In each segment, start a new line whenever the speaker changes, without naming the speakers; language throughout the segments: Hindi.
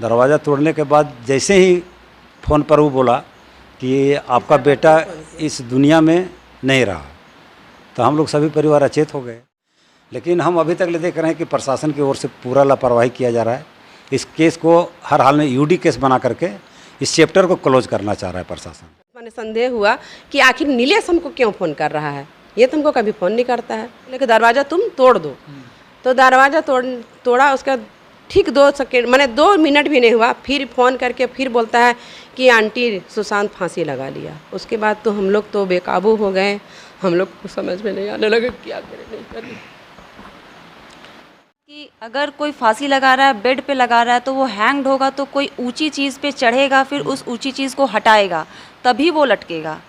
दरवाज़ा तोड़ने के बाद जैसे ही फ़ोन पर वो बोला कि आपका बेटा इस दुनिया में नहीं रहा, तो हम लोग सभी परिवार अचेत हो गए। लेकिन हम अभी तक देख रहे हैं कि प्रशासन की ओर से पूरा लापरवाही किया जा रहा है। इस केस को हर हाल में यूडी केस बना करके इस चैप्टर को क्लोज करना चाह रहा है प्रशासन।
मैंने संदेह हुआ कि आखिर नीलेश हमको क्यों फ़ोन कर रहा है, ये तो हमको कभी फ़ोन नहीं करता है। लेकिन दरवाज़ा तुम तोड़ दो, तो दरवाज़ा तोड़ा। उसका ठीक 2 सेकेंड मैंने 2 मिनट भी नहीं हुआ, फिर फ़ोन करके फिर बोलता है कि आंटी सुशांत फांसी लगा लिया। उसके बाद तो हम लोग तो बेकाबू हो गए, हम लोग को समझ में नहीं आने लगा क्या करें नहीं करें।
कि अगर कोई फांसी लगा रहा है, बेड पे लगा रहा है, तो वो हैंग्ड होगा तो कोई ऊंची चीज़ पे चढ़ेगा, फिर उस ऊंची चीज़ को हटाएगा, तभी वो लटकेगा।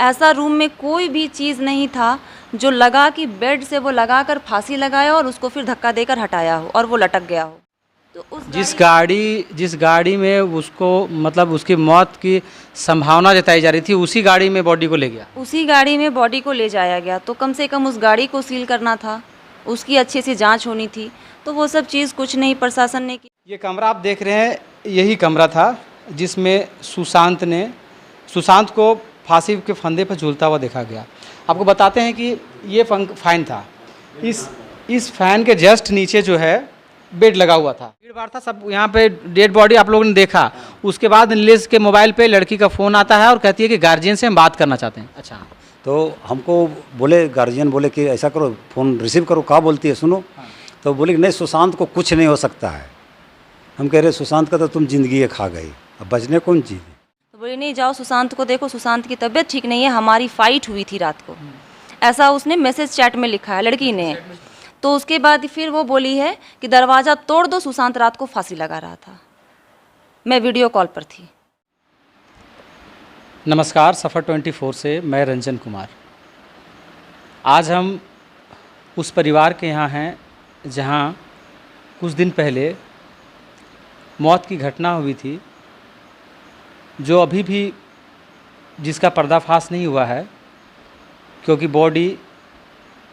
ऐसा रूम में कोई भी चीज़ नहीं था जो लगा कि बेड से वो लगाकर फांसी लगाया और उसको फिर धक्का देकर हटाया हो और वो लटक गया हो। तो उस
जिस गाड़ी में उसको मतलब उसकी मौत की संभावना जताई जा रही थी, उसी गाड़ी में बॉडी को ले गया।
उसी गाड़ी में बॉडी को ले जाया गया, तो कम से कम उस गाड़ी को सील करना था, उसकी अच्छे से जांच होनी थी। तो वो सब चीज़ कुछ नहीं प्रशासन ने की।
ये कमरा आप देख रहे हैं, यही कमरा था जिसमें सुशांत को फांसी के फंदे पर झूलता हुआ देखा गया। आपको बताते हैं कि ये फैन था, इस फैन के जस्ट नीचे जो है बेड लगा हुआ था। भीड़ भाड़ था, सब यहाँ पे डेड बॉडी आप लोगों ने देखा। उसके बाद नीलेश के मोबाइल पे लड़की का फ़ोन आता है और कहती है कि गार्जियन से हम बात करना चाहते हैं। अच्छा,
तो हमको बोले गार्जियन बोले कि ऐसा करो, फ़ोन रिसीव करो, कहाँ बोलती है सुनो। तो बोले कि नहीं सुशांत को कुछ नहीं हो सकता है। हम कह रहे सुशांत का तो तुम ज़िंदगी खा गई, अब बचने कौन चीज़।
तो बोले नहीं जाओ सुशांत को देखो, सुशांत की तबीयत ठीक नहीं है, हमारी फाइट हुई थी रात को, ऐसा उसने मैसेज चैट में लिखा है लड़की ने। तो उसके बाद फिर वो बोली है कि दरवाज़ा तोड़ दो, सुशांत रात को फांसी लगा रहा था, मैं वीडियो कॉल पर थी।
नमस्कार, सफ़र 24 से मैं रंजन कुमार। आज हम उस परिवार के यहाँ हैं जहाँ कुछ दिन पहले मौत की घटना हुई थी, जो अभी भी जिसका पर्दाफाश नहीं हुआ है, क्योंकि बॉडी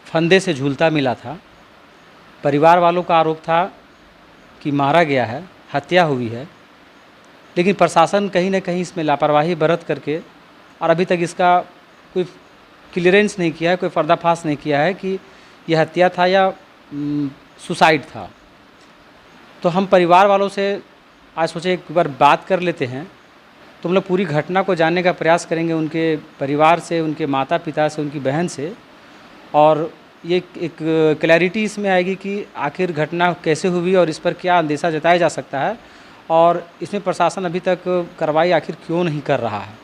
फंदे से झूलता मिला था। परिवार वालों का आरोप था कि मारा गया है, हत्या हुई है, लेकिन प्रशासन कहीं ना कहीं इसमें लापरवाही बरत करके और अभी तक इसका कोई क्लियरेंस नहीं किया है, कोई पर्दाफाश नहीं किया है कि यह हत्या था या सुसाइड था। तो हम परिवार वालों से आज सोचे एक बार बात कर लेते हैं, तो हम लोग पूरी घटना को जानने का प्रयास करेंगे, उनके परिवार से, उनके माता पिता से, उनकी बहन से, और ये एक क्लैरिटी इसमें आएगी कि आखिर घटना कैसे हुई और इस पर क्या अंदेशा जताया जा सकता है, और इसमें प्रशासन अभी तक कार्रवाई आखिर क्यों नहीं कर रहा है।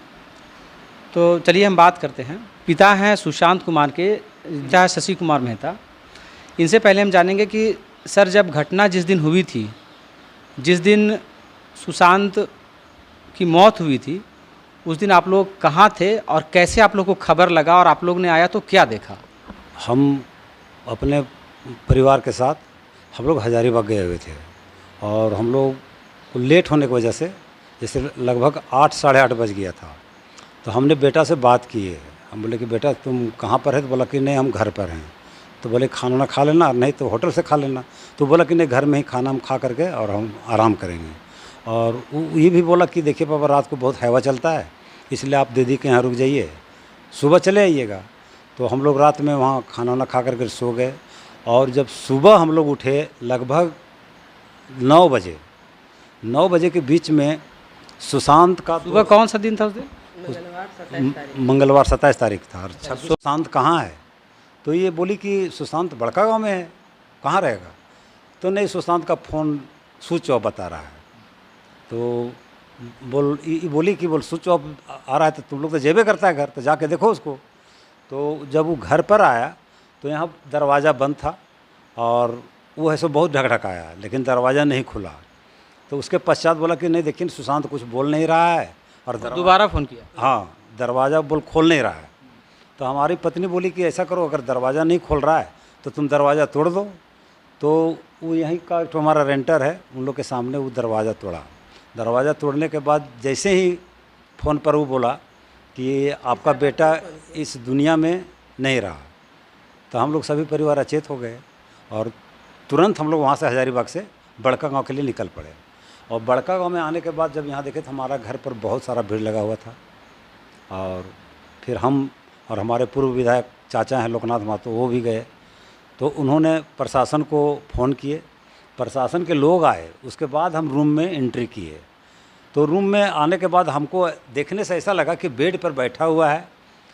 तो चलिए हम बात करते हैं। पिता हैं सुशांत कुमार के, चाहे शशि कुमार मेहता। इनसे पहले हम जानेंगे कि सर, जब घटना जिस दिन हुई थी, जिस दिन सुशांत की मौत हुई थी, उस दिन आप लोग कहाँ थे और कैसे आप लोग को खबर लगा, और आप लोग ने आया तो क्या देखा?
हम अपने परिवार के साथ हम लोग हजारीबाग गए हुए थे, और हम लोग को लेट होने की वजह से जैसे लगभग 8 साढ़े 8 बज गया था। तो हमने बेटा से बात की है, हम बोले कि बेटा तुम कहाँ पर है? तो बोला कि नहीं हम घर पर हैं। तो बोले खाना ना खा लेना, नहीं तो होटल से खा लेना। तो बोला कि नहीं घर में ही खाना हम खा करके और हम आराम करेंगे। और ये भी बोला कि देखिए पापा रात को बहुत हवा चलता है, इसलिए आप दीदी के यहाँ रुक जाइए, सुबह चले आइएगा। तो हम लोग रात में वहाँ खाना वाना खा करके सो गए, और जब सुबह हम लोग उठे लगभग 9 बजे के बीच में सुशांत का,
सुबह कौन सा दिन था उस दिन?
मंगलवार 27 तारीख था। और सुशांत कहाँ है? तो ये बोली कि सुशांत बड़का गांव में है, कहाँ रहेगा? तो नहीं, सुशांत का फ़ोन स्विच ऑफ बता रहा है। तो बोली कि स्विच ऑफ आ रहा है, तो तुम लोग तो जेबे करता है घर, तो जाके देखो उसको। तो जब वो घर पर आया तो यहाँ दरवाज़ा बंद था, और वो ऐसे बहुत ढकढकाया, लेकिन दरवाज़ा नहीं खुला। तो उसके पश्चात बोला कि नहीं देखिए सुशांत कुछ बोल नहीं रहा है, और
दोबारा फ़ोन किया?
हाँ, दरवाज़ा खोल नहीं रहा है। तो हमारी पत्नी बोली कि ऐसा करो, अगर दरवाज़ा नहीं खोल रहा है तो तुम दरवाज़ा तोड़ दो। तो वो यहीं का एक हमारा रेंटर है, उन लोग के सामने वो दरवाज़ा तोड़ा। दरवाज़ा तोड़ने के बाद जैसे ही फ़ोन पर वो बोला कि आपका बेटा इस दुनिया में नहीं रहा, तो हम लोग सभी परिवार अचेत हो गए, और तुरंत हम लोग वहाँ से हजारीबाग से बड़का गांव के लिए निकल पड़े। और बड़का गांव में आने के बाद जब यहाँ देखे तो हमारा घर पर बहुत सारा भीड़ लगा हुआ था। और फिर हम और हमारे पूर्व विधायक चाचा हैं लोकनाथ महतो, वो भी गए। तो उन्होंने प्रशासन को फ़ोन किए, प्रशासन के लोग आए, उसके बाद हम रूम में एंट्री किए। तो रूम में आने के बाद हमको देखने से ऐसा लगा कि बेड पर बैठा हुआ है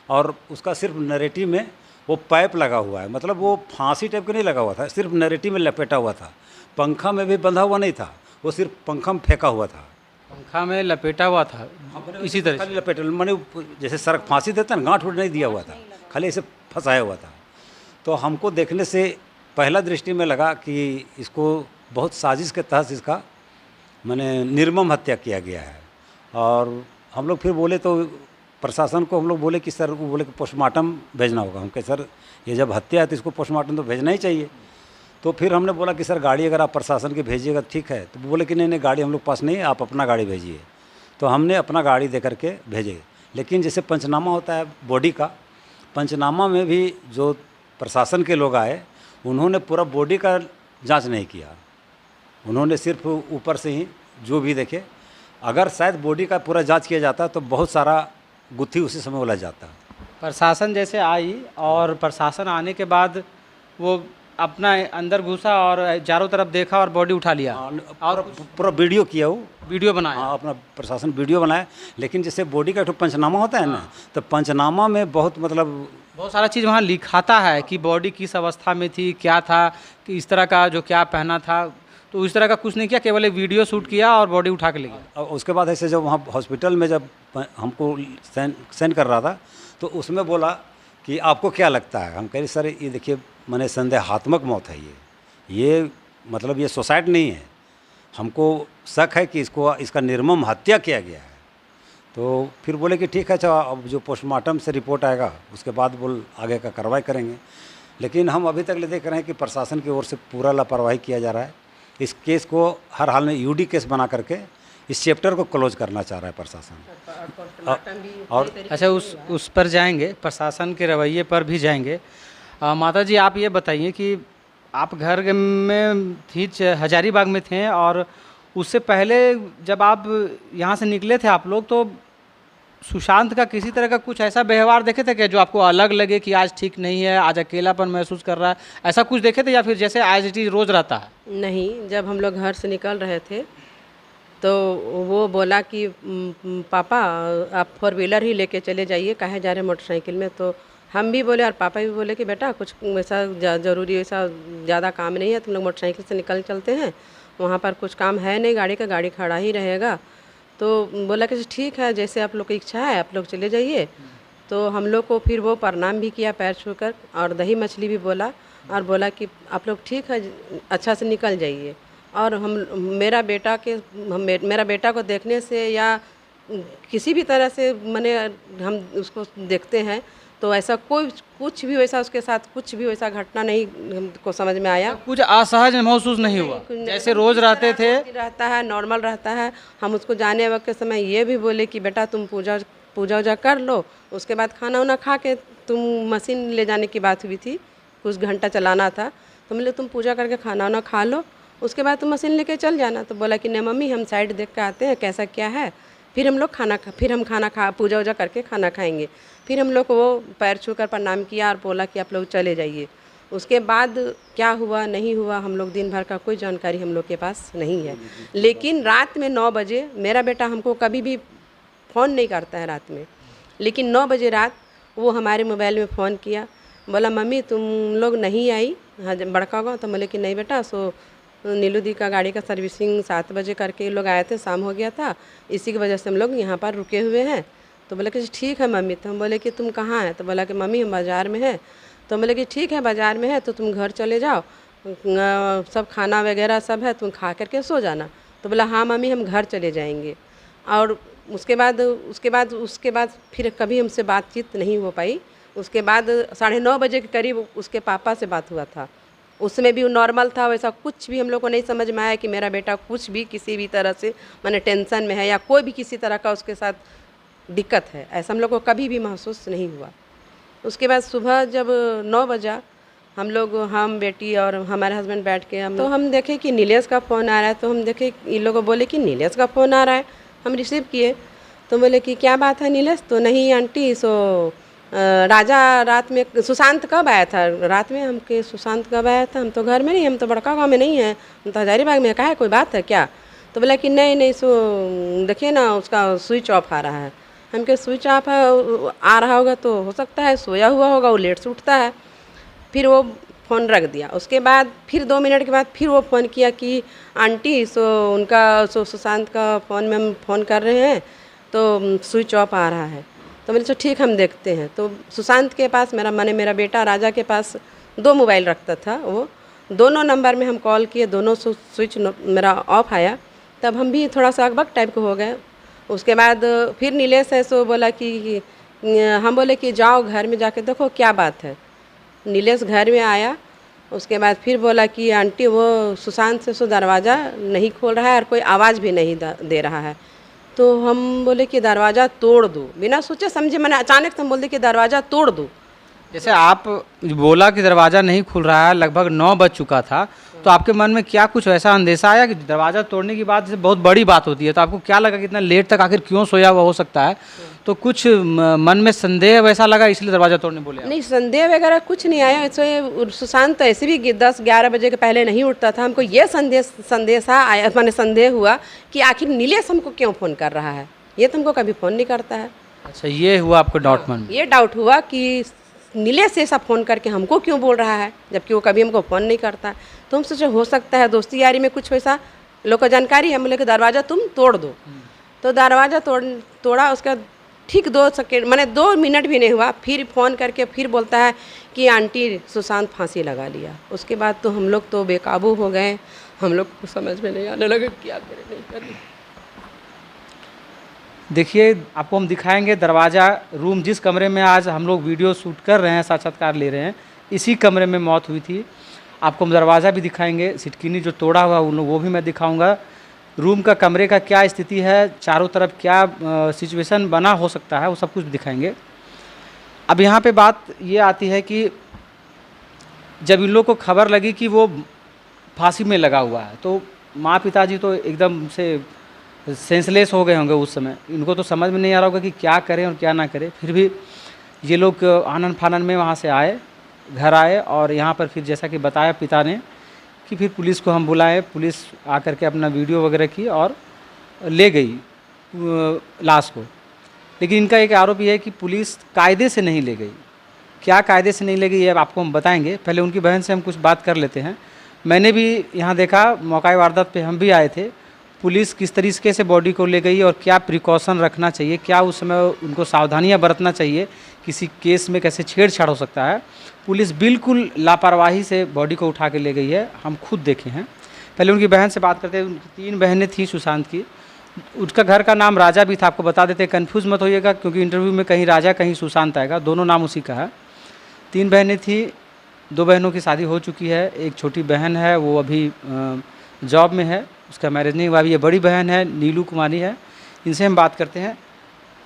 और उसका सिर्फ नरेटिव में वो पाइप लगा हुआ है, मतलब वो फांसी टाइप का नहीं लगा हुआ था, सिर्फ नरेटिव में लपेटा हुआ था। पंखा में भी बंधा हुआ नहीं था, वो सिर्फ पंखा में फेंका हुआ था।
पंखा में लपेटा हुआ था इसी तरह से।
खाली लपेटा, मैंने जैसे सड़क फांसी देता ना, गांठ उठ नहीं दिया हुआ था, खाली ऐसे फंसाया हुआ था। तो हमको देखने से पहला दृष्टि में लगा कि इसको बहुत साजिश के तहत इसका मैंने निर्मम हत्या किया गया है। और हम लोग फिर बोले, तो प्रशासन को हम लोग बोले कि सर, वो बोले कि पोस्टमार्टम भेजना होगा। हम कहे सर ये जब हत्या है तो इसको पोस्टमार्टम तो भेजना ही चाहिए। तो फिर हमने बोला कि सर गाड़ी अगर आप प्रशासन की भेजिएगा ठीक है। तो बोले कि नहीं नहीं, गाड़ी हम लोग पास नहीं है, आप अपना गाड़ी भेजिए। तो हमने अपना गाड़ी दे करके भेजे। लेकिन जैसे पंचनामा होता है बॉडी का, पंचनामा में भी जो प्रशासन के लोग आए उन्होंने पूरा बॉडी का जांच नहीं किया, उन्होंने सिर्फ ऊपर से ही जो भी देखे। अगर शायद बॉडी का पूरा जांच किया जाता तो बहुत सारा गुत्थी उसी समय उलझ जाता।
प्रशासन जैसे आई और प्रशासन आने के बाद वो अपना अंदर घुसा और चारों तरफ देखा और बॉडी उठा लिया
और पूरा वीडियो किया, वो
वीडियो बनाया।
हाँ, अपना प्रशासन वीडियो बनाया। लेकिन जैसे बॉडी का एक पंचनामा होता है ना, तो पंचनामा में बहुत
बहुत सारा चीज़ वहाँ लिखाता है कि बॉडी किस अवस्था में थी, क्या था, कि इस तरह का जो क्या पहना था। तो इस तरह का कुछ नहीं किया, केवल एक वीडियो शूट किया और बॉडी उठा के ले गया।
और उसके बाद ऐसे जब वहाँ हॉस्पिटल में जब हमको सेंड कर रहा था तो उसमें बोला कि आपको क्या लगता है। हम कह रहे सर ये देखिए, मैंने संदेहात्मक मौत है ये मतलब ये सुसाइड नहीं है, हमको शक है कि इसका निर्मम हत्या किया गया है। तो फिर बोले कि ठीक है, अच्छा अब जो पोस्टमार्टम से रिपोर्ट आएगा उसके बाद बोल आगे का कार्रवाई करेंगे। लेकिन हम अभी तक देख रहे हैं कि प्रशासन की ओर से पूरा लापरवाही किया जा रहा है। इस केस को हर हाल में यूडी केस बना करके इस चैप्टर को क्लोज करना चाह रहा है प्रशासन। और
अच्छा, उस पर जाएंगे, प्रशासन के रवैये पर भी जाएंगे। माता जी आप ये बताइए कि आप घर में थी, हजारीबाग में थे, और उससे पहले जब आप यहाँ से निकले थे आप लोग, तो सुशांत का किसी तरह का कुछ ऐसा व्यवहार देखे थे क्या जो आपको अलग लगे कि आज ठीक नहीं है, आज अकेलापन महसूस कर रहा है, ऐसा कुछ देखे थे, या फिर जैसे एज इट इज रोज़ रहता है?
नहीं, जब हम लोग घर से निकल रहे थे तो वो बोला कि पापा आप 4 व्हीलर ही लेके चले जाइए, काहे जा रहे मोटरसाइकिल में। तो हम भी बोले और पापा भी बोले कि बेटा कुछ वैसा ज़रूरी वैसा ज़्यादा काम नहीं है, तुम लोग मोटरसाइकिल से निकल चलते हैं, वहाँ पर कुछ काम है नहीं, गाड़ी खड़ा ही रहेगा। तो बोला कि ठीक है, जैसे आप लोग की इच्छा है आप लोग चले जाइए। तो हम लोग को फिर वो प्रणाम भी किया पैर छूकर, और दही मछली भी बोला, और बोला कि आप लोग ठीक है अच्छा से निकल जाइए। और मेरा बेटा को देखने से या किसी भी तरह से मैंने हम उसको देखते हैं तो ऐसा कुछ भी वैसा उसके साथ कुछ भी वैसा घटना नहीं हमको समझ में आया।
कुछ असहज महसूस नहीं हुआ, जैसे रोज रहते थे?
रहता है, नॉर्मल रहता है। हम उसको जाने वक्त के समय ये भी बोले कि बेटा तुम पूजा वूजा कर लो, उसके बाद खाना वाना खा के तुम मशीन ले जाने की बात हुई थी, कुछ घंटा चलाना था। तो बोले तुम पूजा करके खाना वाना खा लो, उसके बाद तुम मशीन लेके चल जाना। तो बोला कि नहीं मम्मी हम साइड देख के आते हैं कैसा क्या है, फिर हम खाना खा पूजा वूजा करके खाना खाएंगे। फिर हम लोग को वो पैर छूकर प्रणाम किया और बोला कि आप लोग चले जाइए। उसके बाद क्या हुआ नहीं हुआ हम लोग दिन भर का कोई जानकारी हम लोग के पास नहीं है। लेकिन रात में 9 बजे मेरा बेटा हमको कभी भी फ़ोन नहीं करता है रात में, लेकिन 9 बजे रात वो हमारे मोबाइल में फ़ोन किया, बोला मम्मी तुम लोग नहीं आई बड़का गाँव। तो बोले कि नहीं बेटा, सो नीलू दी का गाड़ी का सर्विसिंग 7 बजे करके लोग आए थे, शाम हो गया था, इसी की वजह से हम लोग यहाँ पर रुके हुए हैं। तो बोले कि ठीक है मम्मी। तो हम बोले कि तुम कहाँ हैं? तो बोला कि मम्मी हम बाज़ार में हैं। तो बोले कि ठीक है बाज़ार में है तो तुम घर चले जाओ, सब खाना वगैरह सब है, तुम खा करके सो जाना। तो बोला हाँ मम्मी हम घर चले जाएंगे। और उसके बाद फिर कभी हमसे बातचीत नहीं हो पाई। उसके बाद 9:30 बजे के करीब उसके पापा से बात हुआ था, उसमें भी वो नॉर्मल था, वैसा कुछ भी हम लोग को नहीं समझ में आया कि मेरा बेटा कुछ भी किसी भी तरह से माने टेंशन में है या कोई भी किसी तरह का उसके साथ दिक्कत है, ऐसा हम लोग को कभी भी महसूस नहीं हुआ। उसके बाद सुबह जब 9 बजा हम बेटी और हमारे हस्बैंड बैठ के हम देखे कि नीलेश का फ़ोन आ रहा है। तो हम देखे, इन लोगों बोले कि नीलेश का फ़ोन आ रहा है। हम रिसीव किए तो बोले कि क्या बात है नीलेश? तो नहीं आंटी, राजा रात में सुशांत कब आया था? रात में हम के सुशांत कब आया था? हम तो घर में नहीं, हम तो बड़का गाँव में नहीं हैं, हम तो हजारीबाग में। कहा है कोई बात है क्या? तो बोला कि नहीं देखिए ना, उसका स्विच ऑफ आ रहा है। हम के स्विच ऑफ आ रहा होगा तो हो सकता है सोया हुआ होगा, वो लेट से उठता है। फिर वो फ़ोन रख दिया। उसके बाद फिर 2 मिनट के बाद फिर वो फ़ोन किया कि आंटी सुशांत का फ़ोन में हम फ़ोन कर रहे हैं तो स्विच ऑफ आ रहा है। तो मैंने सोचा ठीक, हम देखते हैं। तो सुशांत के पास मेरा बेटा राजा के पास 2 मोबाइल रखता था। वो दोनों नंबर में हम कॉल किए, दोनों स्विच मेरा ऑफ आया। तब हम भी थोड़ा सा अकबक टाइप के हो गए। उसके बाद फिर नीलेश है बोला कि हम बोले कि जाओ घर में जाके देखो क्या बात है। नीलेश घर में आया। उसके बाद फिर बोला कि आंटी वो सुशांत से दरवाज़ा नहीं खोल रहा है और कोई आवाज़ भी नहीं दे रहा है। तो हम बोले कि दरवाज़ा तोड़ दो, बिना सोचे समझे। मैंने अचानक से हम बोल दिया कि दरवाज़ा तोड़ दो।
जैसे आप बोला कि दरवाज़ा नहीं खुल रहा है, लगभग 9 बज चुका था, तो आपके मन में क्या कुछ ऐसा अंदेशा आया कि दरवाज़ा तोड़ने की बात जैसे बहुत बड़ी बात होती है, तो आपको क्या लगा कि इतना लेट तक आखिर क्यों सोया हुआ हो सकता है? तो कुछ मन में संदेह वैसा लगा, इसलिए दरवाज़ा तोड़ने बोले आप?
नहीं, संदेह वगैरह कुछ नहीं आया। सुशांत तो ऐसे भी 10-11 बजे के पहले नहीं उठता था। हमको ये संदेह हुआ कि आखिर नीलेश हमको क्यों फ़ोन कर रहा है। ये तो हमको कभी फ़ोन नहीं करता है।
अच्छा, ये हुआ आपको डाउट मन में?
ये डाउट हुआ कि नीलेश ऐसा फ़ोन करके हमको क्यों बोल रहा है, जबकि वो कभी हमको फ़ोन नहीं करता। तो हम सोचे हो सकता है दोस्ती यारी में कुछ वैसा लोग को जानकारी है। हम बोले कि दरवाज़ा तुम तोड़ दो। तो दरवाज़ा तोड़ा। उसका ठीक 2 सेकेंड, मैंने 2 मिनट भी नहीं हुआ, फिर फ़ोन करके फिर बोलता है कि आंटी सुशांत फांसी लगा लिया। उसके बाद तो हम लोग तो बेकाबू हो गए। हम लोग को समझ में नहीं आने लगा क्या करें नहीं करें।
देखिए, आपको हम दिखाएंगे दरवाज़ा रूम, जिस कमरे में आज हम लोग वीडियो शूट कर रहे हैं, साक्षात्कार ले रहे हैं, इसी कमरे में मौत हुई थी। आपको हम दरवाज़ा भी दिखाएंगे, सिटकिनी जो तोड़ा हुआ वो भी मैं दिखाऊंगा। रूम का, कमरे का क्या स्थिति है, चारों तरफ क्या सिचुएशन बना हो सकता है, वो सब कुछ दिखाएंगे। अब यहाँ पे बात ये आती है कि जब इन लोग को खबर लगी कि वो फांसी में लगा हुआ है, तो माँ पिताजी तो एकदम से सेंसलेस हो गए होंगे उस समय। इनको तो समझ में नहीं आ रहा होगा कि क्या करें और क्या ना करें। फिर भी ये लोग आनन फानन में वहाँ से आए, घर आए, और यहाँ पर फिर जैसा कि बताया पिता ने कि फिर पुलिस को हम बुलाए। पुलिस आकर के अपना वीडियो वगैरह की और ले गई लाश को। लेकिन इनका एक आरोप ये है कि पुलिस कायदे से नहीं ले गई। क्या कायदे से नहीं ले गई ये आपको हम बताएंगे। पहले उनकी बहन से हम कुछ बात कर लेते हैं। मैंने भी यहाँ देखा, मौका वारदात पे हम भी आए थे। पुलिस किस तरीके से बॉडी को ले गई और क्या प्रिकॉशन रखना चाहिए, क्या उस समय उनको सावधानियां बरतना चाहिए, किसी केस में कैसे छेड़छाड़ हो सकता है। पुलिस बिल्कुल लापरवाही से बॉडी को उठा के ले गई है, हम खुद देखे हैं। पहले उनकी बहन से बात करते हैं। उनकी 3 बहनें थी सुशांत की। उसका घर का नाम राजा भी था, आपको बता देते हैं, कन्फ्यूज़ मत होइएगा, क्योंकि इंटरव्यू में कहीं राजा कहीं सुशांत आएगा, दोनों नाम उसी का है। 3 बहनें थी, 2 बहनों की शादी हो चुकी है। एक छोटी बहन है, वो अभी जॉब में है, उसका मैरिज नहीं हुआ अभी। ये बड़ी बहन है, नीलू कुमारी है, इनसे हम बात करते हैं।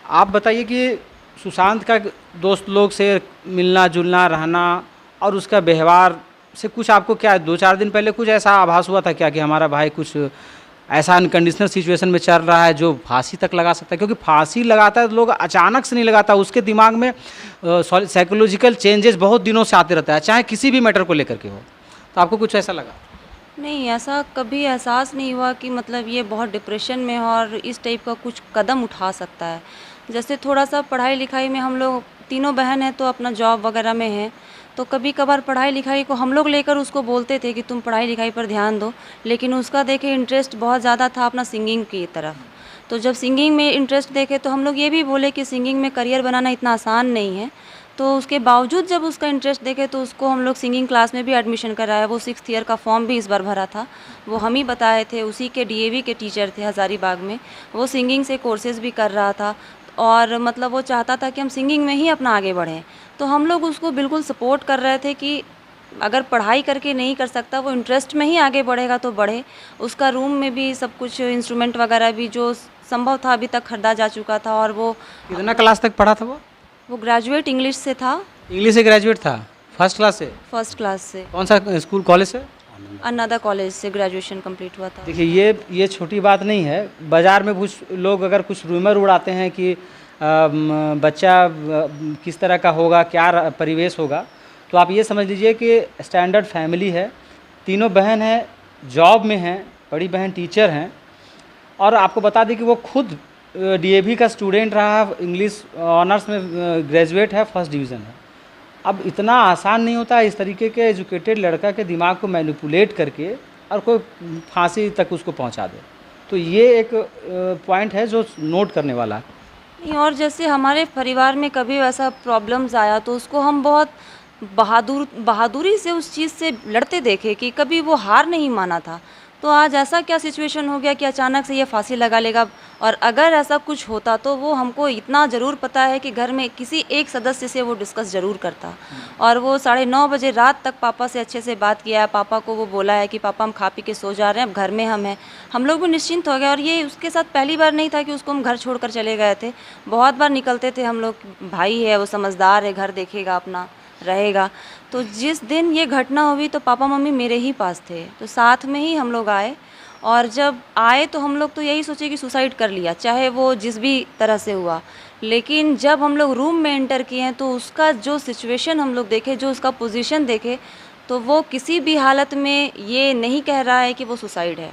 आप बताइए कि सुशांत का दोस्त लोग से मिलना जुलना, रहना और उसका व्यवहार से कुछ आपको क्या 2-4 दिन पहले कुछ ऐसा आभास हुआ था क्या कि हमारा भाई कुछ ऐसा अनकंडीशनल सिचुएशन में चल रहा है जो फांसी तक लगा सकता है? क्योंकि फांसी लगाता है तो लोग अचानक से नहीं लगाता, उसके दिमाग में साइकोलॉजिकल चेंजेस बहुत दिनों से आते रहता है, चाहे किसी भी मैटर को लेकर के हो। तो आपको कुछ ऐसा लगा?
नहीं, ऐसा कभी एहसास नहीं हुआ कि मतलब ये बहुत डिप्रेशन में हो और इस टाइप का कुछ कदम उठा सकता है। जैसे थोड़ा सा पढ़ाई लिखाई में, हम लोग तीनों बहन हैं तो अपना जॉब वगैरह में हैं, तो कभी कभार पढ़ाई लिखाई को हम लोग लेकर उसको बोलते थे कि तुम पढ़ाई लिखाई पर ध्यान दो, लेकिन उसका देखे इंटरेस्ट बहुत ज़्यादा था अपना सिंगिंग की तरफ। तो जब सिंगिंग में इंटरेस्ट देखे तो हम लोग ये भी बोले कि सिंगिंग में करियर बनाना इतना आसान नहीं है। तो उसके बावजूद जब उसका इंटरेस्ट देखे तो उसको हम लोग सिंगिंग क्लास में भी एडमिशन कराया। वो 6th ईयर का फॉर्म भी इस बार भरा था, वो हम ही बताए थे। उसी के DAV के टीचर थे हज़ारीबाग में, वो सिंगिंग से कोर्सेज़ भी कर रहा था और मतलब वो चाहता था कि हम सिंगिंग में ही अपना आगे बढ़ें। तो हम लोग उसको बिल्कुल सपोर्ट कर रहे थे कि अगर पढ़ाई करके नहीं कर सकता, वो इंटरेस्ट में ही आगे बढ़ेगा तो बढ़े। उसका रूम में भी सब कुछ इंस्ट्रूमेंट वगैरह भी जो संभव था अभी तक खरीदा जा चुका था। और वो
कितना क्लास तक पढ़ा था वो?
ग्रेजुएट इंग्लिश से था।
इंग्लिश से ग्रेजुएट था, फर्स्ट क्लास से?
फर्स्ट क्लास से।
कौन सा स्कूल कॉलेज से?
अन्नादा कॉलेज से ग्रेजुएशन कंप्लीट हुआ था।
देखिए ये छोटी बात नहीं है। बाज़ार में कुछ लोग अगर कुछ रूमर उड़ाते हैं कि बच्चा किस तरह का होगा, क्या परिवेश होगा, तो आप ये समझ लीजिए कि स्टैंडर्ड फैमिली है, तीनों बहन हैं, जॉब में हैं, बड़ी बहन टीचर हैं, और आपको बता दें कि वो खुद डीएवी का स्टूडेंट रहा, इंग्लिश ऑनर्स में ग्रेजुएट है, फर्स्ट डिवीज़न है। अब इतना आसान नहीं होता इस तरीके के एजुकेटेड लड़का के दिमाग को मैनिपुलेट करके और कोई फांसी तक उसको पहुंचा दे। तो ये एक पॉइंट है जो नोट करने वाला है।
नहीं, और जैसे हमारे परिवार में कभी ऐसा प्रॉब्लम्स आया तो उसको हम बहुत बहादुरी से उस चीज़ से लड़ते देखे कि कभी वो हार नहीं माना था। तो आज ऐसा क्या सिचुएशन हो गया कि अचानक से ये फांसी लगा लेगा। और अगर ऐसा कुछ होता तो वो हमको इतना ज़रूर पता है कि घर में किसी एक सदस्य से वो डिस्कस ज़रूर करता। और वो 9:30 बजे रात तक पापा से अच्छे से बात किया है। पापा को वो बोला है कि पापा हम खा पी के सो जा रहे हैं, अब घर में हम हैं। हम लोग भी निश्चिंत हो गए। और ये उसके साथ पहली बार नहीं था कि उसको हम घर छोड़ कर चले गए थे। बहुत बार निकलते थे हम लोग, भाई है वो समझदार है, घर देखेगा, अपना रहेगा। तो जिस दिन ये घटना हुई तो पापा मम्मी मेरे ही पास थे, तो साथ में ही हम लोग आए। और जब आए तो हम लोग तो यही सोचे कि सुसाइड कर लिया, चाहे वो जिस भी तरह से हुआ। लेकिन जब हम लोग रूम में एंटर किए हैं तो उसका जो सिचुएशन हम लोग देखे, जो उसका पोजीशन देखे, तो वो किसी भी हालत में ये नहीं कह रहा है कि वो सुसाइड है।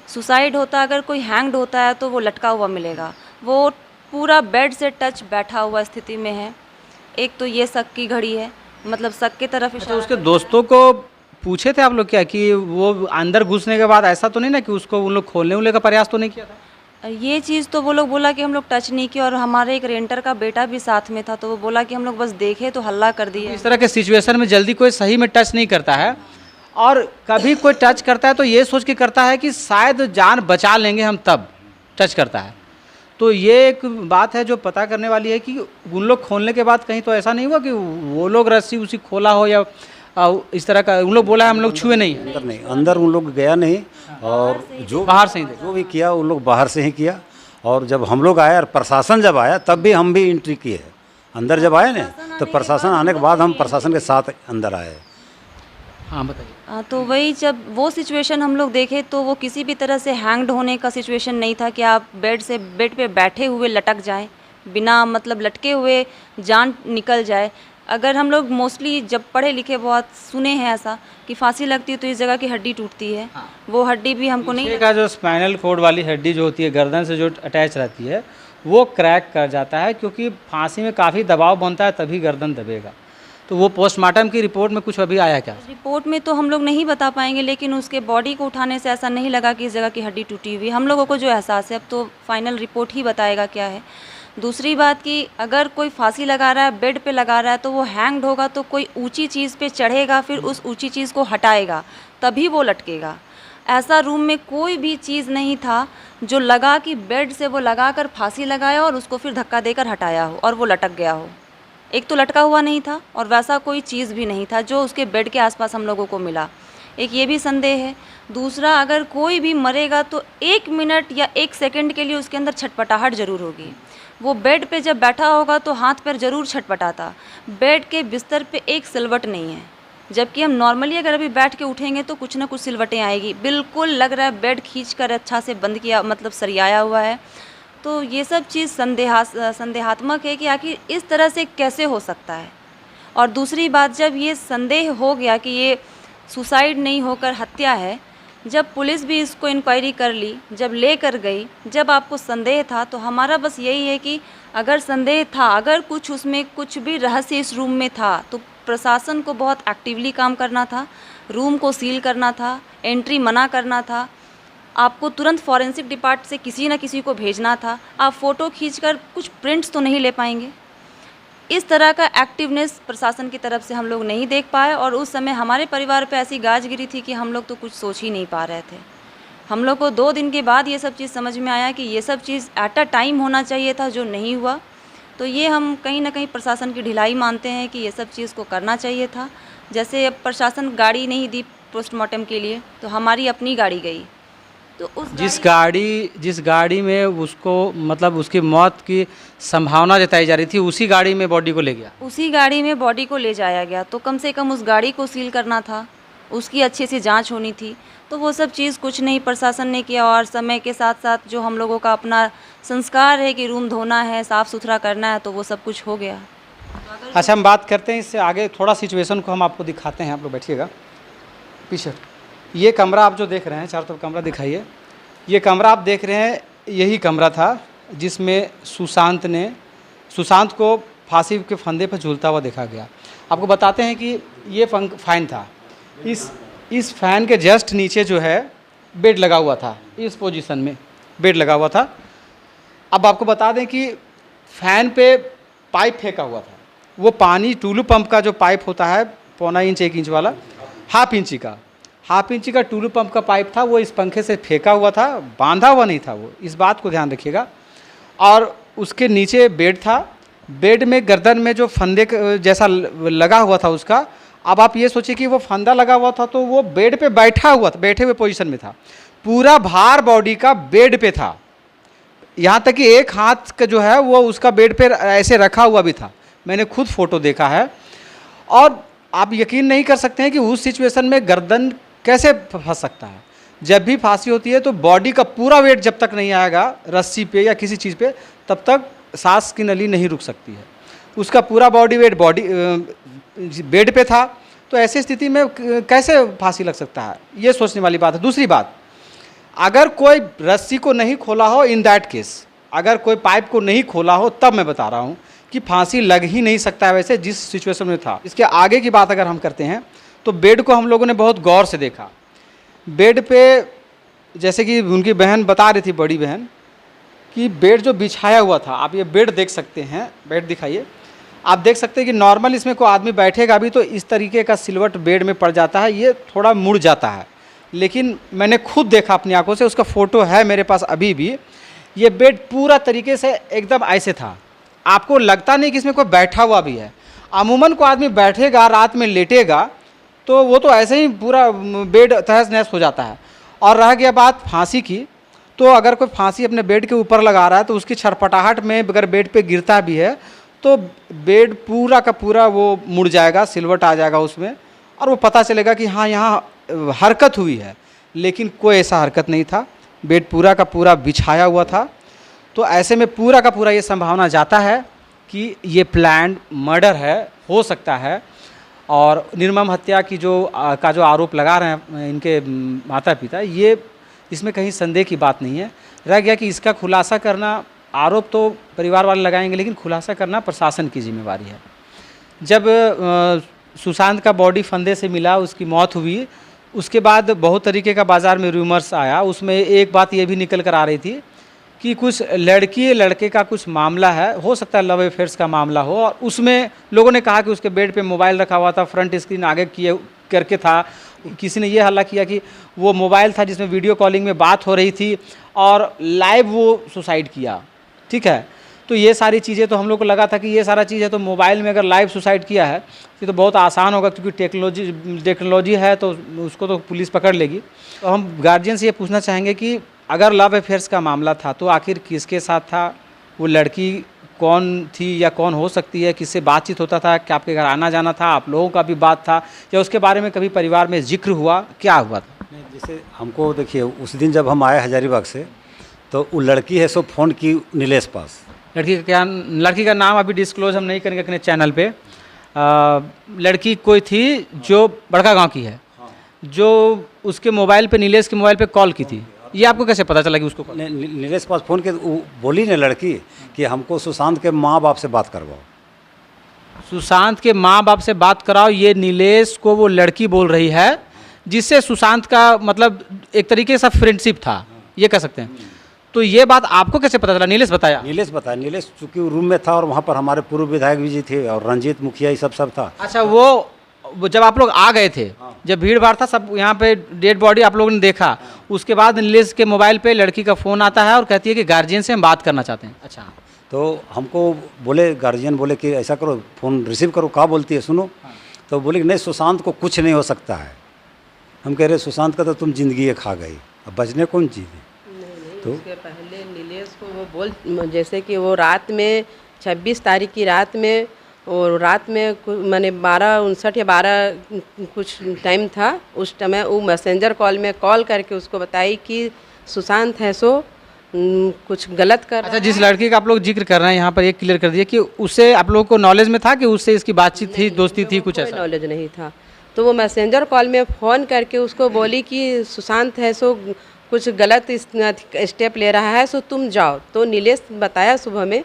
सुसाइड होता, अगर कोई हैंग्ड होता है तो वो लटका हुआ मिलेगा, वो पूरा बेड से टच बैठा हुआ स्थिति में है। एक तो ये शक की घड़ी है, मतलब शक की तरफ
अच्छा,
इशारा।
उसके दोस्तों को पूछे थे आप लोग क्या कि वो अंदर घुसने के बाद ऐसा तो नहीं ना कि उसको उन लोग खोलने उलने का प्रयास तो नहीं किया था?
ये चीज़ तो वो लोग बोला कि हम लोग टच नहीं किया। और हमारे एक रेंटर का बेटा भी साथ में था, तो वो बोला कि हम लोग बस देखे तो हल्ला कर दिए।
इस तरह के सिचुएशन में जल्दी कोई सही में टच नहीं करता है, और कभी कोई टच करता है तो ये सोच के करता है कि शायद जान बचा लेंगे हम, तब टच करता है। तो ये एक बात है जो पता करने वाली है कि उन लोग खोलने के बाद कहीं तो ऐसा नहीं हुआ कि वो लोग रस्सी उसी खोला हो या इस तरह का। उन लोग बोला है हम लोग छुए नहीं।
अंदर नहीं, अंदर उन लोग गया नहीं, और जो
बाहर से ही देखा।
जो भी किया उन लोग बाहर से ही किया। और जब हम लोग आए और प्रशासन जब आया तब भी हम भी एंट्री किए। अंदर जब आए ना तो प्रशासन आने के बाद हम प्रशासन के साथ अंदर आए।
हाँ बताइए।
तो वही जब वो सिचुएशन हम लोग देखे तो वो किसी भी तरह से हैंग्ड होने का सिचुएशन नहीं था कि आप बेड पे बैठे हुए लटक जाएं, बिना मतलब लटके हुए जान निकल जाए। अगर हम लोग मोस्टली जब पढ़े लिखे बहुत सुने हैं ऐसा कि फांसी लगती है तो इस जगह की हड्डी टूटती है। वो हड्डी भी हमको नहीं
पीछे का जो स्पाइनल कोड वाली हड्डी जो होती है गर्दन से जो अटैच रहती है वो क्रैक कर जाता है, क्योंकि फांसी में काफ़ी दबाव बनता है, तभी गर्दन दबेगा। तो वो पोस्टमार्टम की रिपोर्ट में कुछ अभी आया क्या?
रिपोर्ट में तो हम लोग नहीं बता पाएंगे, लेकिन उसके बॉडी को उठाने से ऐसा नहीं लगा कि इस जगह की हड्डी टूटी हुई। हम लोगों को जो एहसास है, अब तो फाइनल रिपोर्ट ही बताएगा क्या है। दूसरी बात कि अगर कोई फांसी लगा रहा है, बेड पे लगा रहा है, तो वो हैंग्ड होगा तो कोई ऊंची चीज़ पे चढ़ेगा, फिर उस ऊंची चीज़ को हटाएगा, तभी वो लटकेगा। ऐसा रूम में कोई भी चीज़ नहीं था जो लगा कि बेड से वो लगा कर फांसी लगाया और उसको फिर धक्का देकर हटाया हो और वो लटक गया हो। एक तो लटका हुआ नहीं था और वैसा कोई चीज़ भी नहीं था जो उसके बेड के आसपास हम लोगों को मिला। एक ये भी संदेह है। दूसरा, अगर कोई भी मरेगा तो 1 मिनट या 1 सेकंड के लिए उसके अंदर छटपटाहट ज़रूर होगी। वो बेड पे जब बैठा होगा तो हाथ पैर ज़रूर छटपटाता। बेड के बिस्तर पे एक सिलवट नहीं है, जबकि हम नॉर्मली अगर अभी बैठ के उठेंगे तो कुछ ना कुछ सिलवटें आएगी। बिल्कुल लग रहा है बेड खींचकर अच्छा से बंद किया, मतलब सरियाया हुआ है। तो ये सब चीज़ संदेहात्मक है कि आखिर इस तरह से कैसे हो सकता है। और दूसरी बात, जब ये संदेह हो गया कि ये सुसाइड नहीं होकर हत्या है, जब पुलिस भी इसको इंक्वायरी कर ली, जब ले कर गई, जब आपको संदेह था, तो हमारा बस यही है कि अगर संदेह था, अगर कुछ उसमें कुछ भी रहस्य इस रूम में था, तो प्रशासन को बहुत एक्टिवली काम करना था, रूम को सील करना था, एंट्री मना करना था, आपको तुरंत फॉरेंसिक डिपार्ट से किसी न किसी को भेजना था। आप फ़ोटो खींचकर कुछ प्रिंट्स तो नहीं ले पाएंगे। इस तरह का एक्टिवनेस प्रशासन की तरफ से हम लोग नहीं देख पाए, और उस समय हमारे परिवार पे ऐसी गाज गिरी थी कि हम लोग तो कुछ सोच ही नहीं पा रहे थे। हम लोग को 2 दिन के बाद ये सब चीज़ समझ में आया कि ये सब चीज़ एट अ टाइम होना चाहिए था, जो नहीं हुआ। तो ये हम कहीं ना कहीं प्रशासन की ढिलाई मानते हैं कि ये सब चीज़ को करना चाहिए था। जैसे अब प्रशासन गाड़ी नहीं दी पोस्टमार्टम के लिए, तो हमारी अपनी गाड़ी गई, तो उस
जिस गाड़ी में उसको मतलब उसकी मौत की संभावना जताई जा रही थी, उसी गाड़ी में बॉडी को ले गया।
उसी गाड़ी में बॉडी को ले जाया गया, तो कम से कम उस गाड़ी को सील करना था, उसकी अच्छे से जांच होनी थी। तो वो सब चीज़ कुछ नहीं प्रशासन ने किया, और समय के साथ साथ जो हम लोगों का अपना संस्कार है कि रूम धोना है, साफ़ सुथरा करना है, तो वो सब कुछ हो गया।
अच्छा, हम बात करते हैं इससे आगे, थोड़ा सिचुएशन को हम आपको दिखाते हैं। आप लोग बैठिएगा पीछे। ये कमरा आप जो देख रहे हैं, चारों तरफ कमरा दिखाइए। ये कमरा आप देख रहे हैं, यही कमरा था जिसमें सुशांत को फांसी के फंदे पर झूलता हुआ देखा गया। आपको बताते हैं कि ये फैन था, इस फैन के जस्ट नीचे जो है बेड लगा हुआ था, इस पोजीशन में बेड लगा हुआ था। अब आपको बता दें कि फैन पे पाइप फेंका हुआ था, वो पानी टूलू पंप का जो पाइप होता है 1.25 इंच 1 इंच वाला, हाफ इंची का टूलू पंप का पाइप था, वो इस पंखे से फेंका हुआ था, बांधा हुआ नहीं था वो, इस बात को ध्यान रखिएगा। और उसके नीचे बेड था, बेड में गर्दन में जो फंदे जैसा लगा हुआ था उसका। अब आप ये सोचिए कि वो फंदा लगा हुआ था तो वो बेड पे बैठा हुआ था, बैठे हुए पोजीशन में था, पूरा भार बॉडी का बेड पे था। यहाँ तक कि एक हाथ का जो है वो उसका बेड पे ऐसे रखा हुआ भी था, मैंने खुद फोटो देखा है। और आप यकीन नहीं कर सकते हैं कि उस सिचुएशन में गर्दन कैसे फंस सकता है। जब भी फांसी होती है तो बॉडी का पूरा वेट जब तक नहीं आएगा रस्सी पे या किसी चीज़ पे, तब तक सांस की नली नहीं रुक सकती है। उसका पूरा बॉडी वेट बेड पे था, तो ऐसी स्थिति में कैसे फांसी लग सकता है, ये सोचने वाली बात है। दूसरी बात, अगर कोई रस्सी को नहीं खोला हो, इन दैट केस अगर कोई पाइप को नहीं खोला हो, तब मैं बता रहा हूँ कि फांसी लग ही नहीं सकता है वैसे जिस सिचुएशन में था। इसके आगे की बात अगर हम करते हैं तो बेड को हम लोगों ने बहुत गौर से देखा। बेड पे जैसे कि उनकी बहन बता रही थी, बड़ी बहन, कि बेड जो बिछाया हुआ था, आप ये बेड देख सकते हैं, बेड दिखाइए, आप देख सकते हैं कि नॉर्मल इसमें कोई आदमी बैठेगा भी तो इस तरीके का सिलवट बेड में पड़ जाता है, ये थोड़ा मुड़ जाता है। लेकिन मैंने खुद देखा अपनी आंखों से, उसका फ़ोटो है मेरे पास अभी भी। ये बेड पूरा तरीके से एकदम ऐसे था, आपको लगता नहीं कि इसमें कोई बैठा हुआ भी है। अमूमन को आदमी बैठेगा, रात में लेटेगा, तो वो तो ऐसे ही पूरा बेड तहस नहस हो जाता है। और रह गया बात फांसी की, तो अगर कोई फांसी अपने बेड के ऊपर लगा रहा है तो उसकी छटपटाहट में अगर बेड पे गिरता भी है तो बेड पूरा का पूरा वो मुड़ जाएगा, सिलवट आ जाएगा उसमें, और वो पता चलेगा कि हाँ यहाँ हरकत हुई है। लेकिन कोई ऐसा हरकत नहीं था, बेड पूरा का पूरा बिछाया हुआ था। तो ऐसे में पूरा का पूरा ये संभावना जाता है कि ये प्लान्ड मर्डर है, हो सकता है। और निर्मम हत्या की जो आरोप लगा रहे हैं इनके माता पिता, ये इसमें कहीं संदेह की बात नहीं है। रह गया कि इसका खुलासा करना, आरोप तो परिवार वाले लगाएंगे लेकिन खुलासा करना प्रशासन की जिम्मेवारी है। जब सुशांत का बॉडी फंदे से मिला, उसकी मौत हुई, उसके बाद बहुत तरीके का बाज़ार में रूमर्स आया। उसमें एक बात ये भी निकल कर आ रही थी कि कुछ लड़की लड़के का कुछ मामला है, हो सकता है लव अफेयर्स का मामला हो। और उसमें लोगों ने कहा कि उसके बेड पे मोबाइल रखा हुआ था, फ्रंट स्क्रीन आगे किए करके था। किसी ने ये हल्ला किया कि वो मोबाइल था जिसमें वीडियो कॉलिंग में बात हो रही थी और लाइव वो सुसाइड किया। ठीक है, तो ये सारी चीज़ें, तो हम लोग को लगा था कि ये सारा चीज़ है तो मोबाइल में अगर लाइव सुसाइड किया है ये तो बहुत आसान होगा, क्योंकि टेक्नोलॉजी है तो उसको तो पुलिस पकड़ लेगी। तो हम गार्जियन से ये पूछना चाहेंगे कि अगर लव अफेयर्स का मामला था तो आखिर किसके साथ था, वो लड़की कौन थी या कौन हो सकती है, किससे बातचीत होता था, क्या आपके घर आना जाना था, आप लोगों का भी बात था, या उसके बारे में कभी परिवार में जिक्र हुआ, क्या हुआ था?
जैसे हमको देखिए, उस दिन जब हम आए हजारीबाग से तो वो लड़की है सो फ़ोन की नीलेश पास।
लड़की का नाम अभी डिस्क्लोज हम नहीं करेंगे अपने चैनल पे। लड़की कोई थी जो बड़का गांव की है, जो उसके मोबाइल पे, नीलेश के मोबाइल पे कॉल की थी। ये आपको कैसे पता चला कि उसको
नीलेश पास फ़ोन के बोली ना लड़की कि हमको सुशांत के माँ बाप से बात करवाओ,
सुशांत के माँ बाप से बात कराओ, ये नीलेश को वो लड़की बोल रही है, जिससे सुशांत का मतलब एक तरीके से फ्रेंडशिप था, ये कह सकते हैं। तो ये बात आपको कैसे पता चला? नीलेश बताया?
नीलेश चूँकि रूम में था और वहाँ पर हमारे पूर्व विधायक भी जी थे और रंजीत मुखिया, ये सब था।
अच्छा, वो जब आप लोग आ गए थे, जब भीड़ भाड़ था, सब यहाँ पे डेड बॉडी आप लोगों ने देखा, उसके बाद नीलेश के मोबाइल पे लड़की का फ़ोन आता है और कहती है कि गार्जियन से हम बात करना चाहते हैं। अच्छा,
तो हमको बोले, गार्जियन बोले कि ऐसा करो, फ़ोन रिसीव करो, क्या बोलती है सुनो। तो बोले कि नहीं, सुशांत को कुछ नहीं हो सकता है। हम कह रहे सुशांत का तो तुम ज़िंदगी खा गई, अब बचने कौन चीज़ है। तो
उसके पहले नीलेश को वो बोल, जैसे कि वो रात में 26 तारीख की रात में, और रात में मैंने 12:59 या 12 कुछ टाइम था, उस समय वो मैसेंजर कॉल में कॉल करके उसको बताई कि सुशांत है सो कुछ गलत कर
अच्छा, जिस लड़की का आप लोग जिक्र कर रहे हैं यहाँ पर एक क्लियर कर दिए कि उससे आप लोगों को नॉलेज में था कि उससे इसकी बातचीत थी, दोस्ती थी, कुछ
कोई
ऐसा?
नॉलेज नहीं था। तो वो मैसेंजर कॉल में फ़ोन करके उसको बोली कि सुशांत है सो कुछ गलत स्टेप ले रहा है, सो तुम जाओ। तो नीलेश बताया सुबह में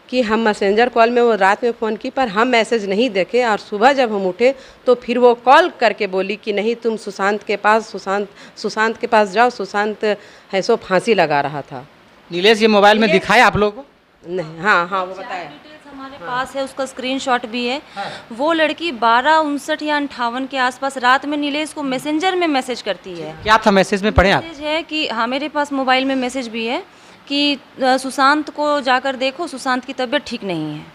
कि हम मैसेंजर कॉल में वो रात में फ़ोन की पर हम मैसेज नहीं देखे, और सुबह जब हम उठे तो फिर वो कॉल करके बोली कि नहीं तुम सुशांत के पास जाओ, सुशांत है सो फांसी लगा रहा था।
नीलेश ये मोबाइल में दिखाया आप लोगों को?
नहीं, हाँ वो बताया।
डिटेल्स हमारे पास है, उसका स्क्रीनशॉट भी है। वो लड़की 12:59 या 58 के आसपास रात में नीलेश को मैसेंजर में मैसेज करती है।
क्या था मैसेज में, पढ़े आप?
मैसेज है कि हाँ, मेरे पास मोबाइल में मैसेज भी है कि सुशांत को जाकर देखो, सुशांत की तबीयत ठीक नहीं है।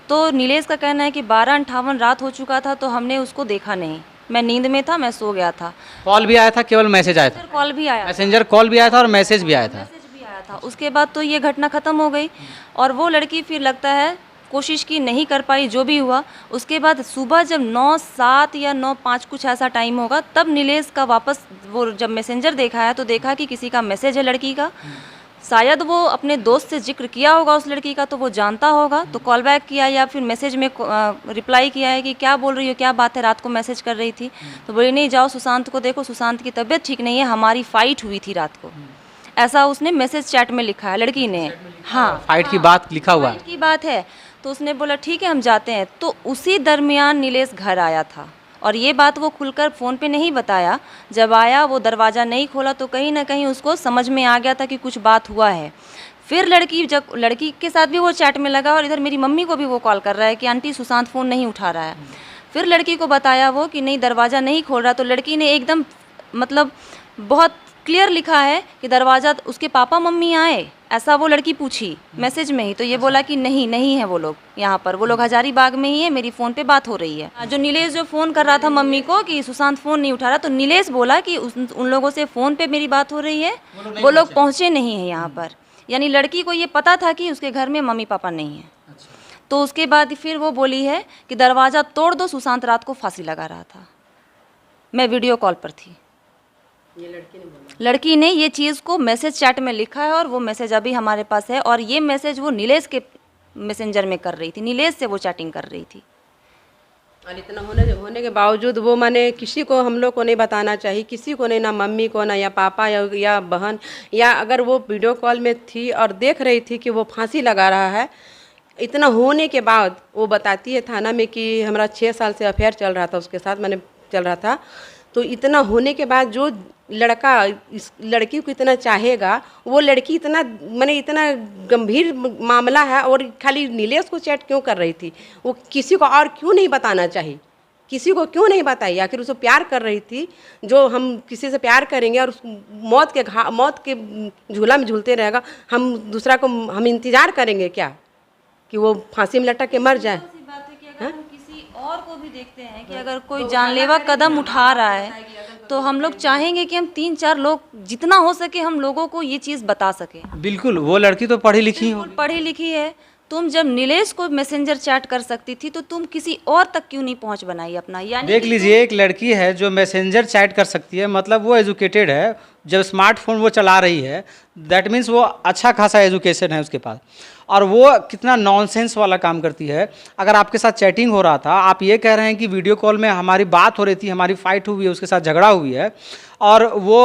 तो नीलेश का कहना है कि 12:58 रात हो चुका था तो हमने उसको देखा नहीं, मैं नींद में था, मैं सो गया था।
कॉल भी आया था, केवल मैसेज आया था?
कॉल भी आया,
मैसेंजर कॉल भी आया था और मैसेज भी आया था।
मैसेज भी आया था। उसके बाद तो ये घटना ख़त्म हो गई और वो लड़की फिर लगता है कोशिश की, नहीं कर पाई, जो भी हुआ। उसके बाद सुबह जब 9:07 या 9:05 कुछ ऐसा टाइम होगा, तब नीलेश का वापस वो जब मैसेंजर देखा है तो देखा कि किसी का मैसेज है लड़की का। शायद वो अपने दोस्त से जिक्र किया होगा उस लड़की का, तो वो जानता होगा, तो कॉल बैक किया या फिर मैसेज में रिप्लाई किया है कि क्या बोल रही हो, क्या बात है, रात को मैसेज कर रही थी। तो बोली नहीं, जाओ सुशांत को देखो, सुशांत की तबीयत ठीक नहीं है, हमारी फाइट हुई थी रात को। ऐसा उसने मैसेज चैट में लिखा है लड़की ने। हाँ,
फाइट की बात लिखा हुआ है।
फाइट की बात है। तो उसने बोला ठीक है हम जाते हैं। तो उसी दरमियान नीलेश घर आया था और ये बात वो खुलकर फ़ोन पे नहीं बताया। जब आया वो दरवाज़ा नहीं खोला तो कहीं ना कहीं उसको समझ में आ गया था कि कुछ बात हुआ है। फिर लड़की के साथ भी वो चैट में लगा और इधर मेरी मम्मी को भी वो कॉल कर रहा है कि आंटी सुशांत फ़ोन नहीं उठा रहा है। फिर लड़की को बताया वो कि नहीं, दरवाज़ा नहीं खोल रहा। तो लड़की ने एकदम मतलब बहुत क्लियर लिखा है कि दरवाज़ा, उसके पापा मम्मी आए, ऐसा वो लड़की पूछी मैसेज में ही। तो ये बोला कि नहीं है वो लोग यहाँ पर, वो लोग हजारीबाग में ही है, मेरी फ़ोन पे बात हो रही है। जो नीलेश जो फ़ोन कर रहा था मम्मी को कि सुशांत फ़ोन नहीं उठा रहा, तो नीलेश बोला कि उन लोगों से फ़ोन पे मेरी बात हो रही है, वो लोग पहुँचे नहीं हैं यहाँ पर। यानी लड़की को ये पता था कि उसके घर में मम्मी पापा नहीं हैं। तो उसके बाद फिर वो बोली है कि दरवाज़ा तोड़ दो, सुशांत रात को फांसी लगा रहा था, मैं वीडियो कॉल पर थी।
ये लड़की ने बोला,
लड़की ने ये चीज़ को मैसेज चैट में लिखा है और वो मैसेज अभी हमारे पास है। और ये मैसेज वो नीलेश के मैसेंजर में कर रही थी, नीलेश से वो चैटिंग कर रही थी।
और इतना होने के बावजूद वो माने किसी को हम लोग को नहीं बताना चाहिए, किसी को नहीं, ना मम्मी को, ना या पापा या बहन, या अगर वो वीडियो कॉल में थी और देख रही थी कि वो फांसी लगा रहा है, इतना होने के बाद वो बताती है थाना में कि हमारा 6 साल से अफेयर चल रहा था उसके साथ, मैंने चल रहा था। तो इतना होने के बाद जो लड़का इस लड़की को इतना चाहेगा, वो लड़की इतना इतना गंभीर मामला है और खाली नीलेश को चैट क्यों कर रही थी, वो किसी को और क्यों नहीं बताना चाहिए, किसी को क्यों नहीं बताई? आखिर उसको प्यार कर रही थी। जो हम किसी से प्यार करेंगे और उस मौत के झूला में झूलते रहेगा, हम दूसरा को हम इंतज़ार करेंगे क्या कि वो फांसी में लटक के मर जाए?
हम किसी और को भी देखते हैं कि अगर कोई जानलेवा कदम उठा रहा है तो हम लोग चाहेंगे कि हम 3-4 लोग, जितना हो सके हम लोगों को ये चीज़ बता सके।
बिल्कुल, वो लड़की तो पढ़ी लिखी हो,
पढ़ी लिखी है। तुम जब नीलेश को मैसेंजर चैट कर सकती थी तो तुम किसी और तक क्यों नहीं पहुंच बनाई अपना? यानी
देख लीजिए, एक लड़की है जो मैसेंजर चैट कर सकती है, मतलब वो एजुकेटेड है। जब स्मार्टफोन वो चला रही है, दैट मीन्स वो अच्छा खासा एजुकेशन है उसके पास। और वो कितना नॉनसेंस वाला काम करती है। अगर आपके साथ चैटिंग हो रहा था, आप ये कह रहे हैं कि वीडियो कॉल में हमारी बात हो रही थी, हमारी फाइट हुई है, उसके साथ झगड़ा हुई है, और वो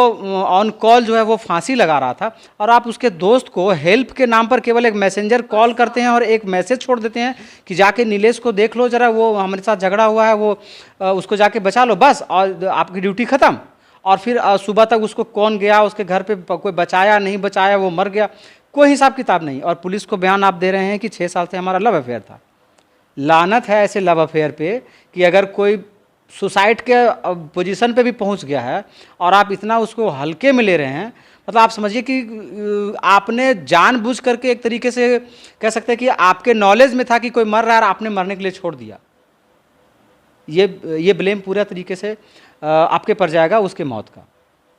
ऑन कॉल जो है वो फांसी लगा रहा था, और आप उसके दोस्त को हेल्प के नाम पर केवल एक मैसेंजर कॉल करते हैं और एक मैसेज छोड़ देते हैं कि जाके नीलेश को देख लो ज़रा, वो हमारे साथ झगड़ा हुआ है, वो उसको जाके बचा लो, बस, और आपकी ड्यूटी ख़त्म। और फिर सुबह तक उसको कौन गया, उसके घर पे कोई बचाया नहीं बचाया, वो मर गया, कोई हिसाब किताब नहीं। और पुलिस को बयान आप दे रहे हैं कि 6 साल से हमारा लव अफेयर था। लानत है ऐसे लव अफेयर पे कि अगर कोई सुसाइड के पोजीशन पे भी पहुंच गया है और आप इतना उसको हल्के में ले रहे हैं, मतलब आप समझिए कि आपने जानबूझ करके, एक तरीके से कह सकते हैं कि आपके नॉलेज में था कि कोई मर रहा है और आपने मरने के लिए छोड़ दिया। ये ब्लेम पूरा तरीके से आपके पर जाएगा उसके मौत का।